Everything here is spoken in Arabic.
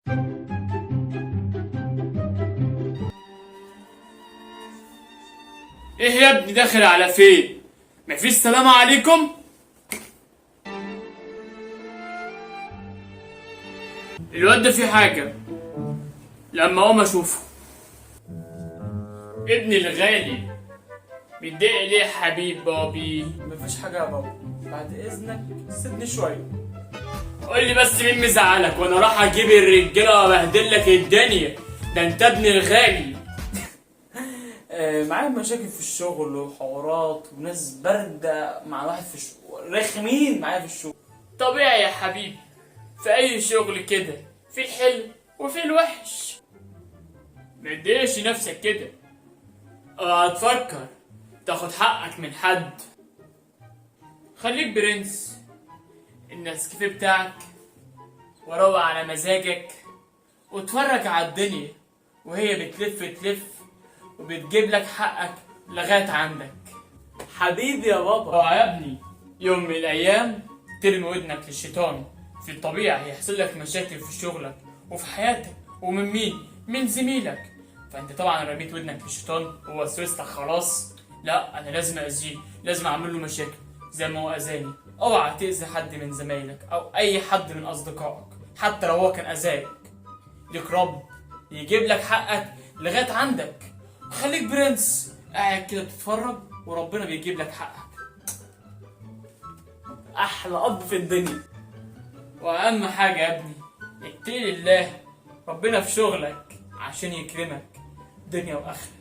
ايه يا ابني داخل على فين؟ مفيش سلام عليكم؟ الواد ده فيه حاجة، لما اقوم اشوفه. ابني الغالي، متضايق ليه يا حبيب بابي؟ مفيش حاجة يا بابا، بعد إذنك سيبني شوية. قول لي بس مين مزعلك وانا راح اجيب الرجاله وابهدل لك الدنيا. ده انت ابني الغالي. معايا مشاكل في الشغل وحوارات وناس باردة مع واحد في الشغل، رخمين معايا في الشغل. طبيعي يا حبيبي، في اي شغل كده في الحلو وفي الوحش. متضايقش نفسك كده، هتفكر تاخد حقك من حد. خليك برنس، النسكافيه بتاعك وروق على مزاجك، واتفرج على الدنيا وهي بتلف تلف وبتجيب لك حقك لغاية عندك. حبيبي يا بابا. اوعى يا ابني يوم من الايام ترمي ودنك للشيطان. في الطبيعي هيحصل لك مشاكل في شغلك وفي حياتك. ومن مين؟ من زميلك. فانت طبعا رميت ودنك للشيطان ووسوستك خلاص. لا، انا لازم اذيه، لازم اعمل له مشاكل زي ما هو اذاني. اوعى تاذي حد من زمايلك او اي حد من اصدقائك، حتى لو هو كان اذاك. ليك رب يجيب لك حقك لغايه عندك. خليك برنس قاعد كده بتتفرج وربنا بيجيب لك حقك. أحلى أب في الدنيا. واهم حاجه يا ابني، اتقي الله ربنا في شغلك عشان يكرمك دنيا واخره.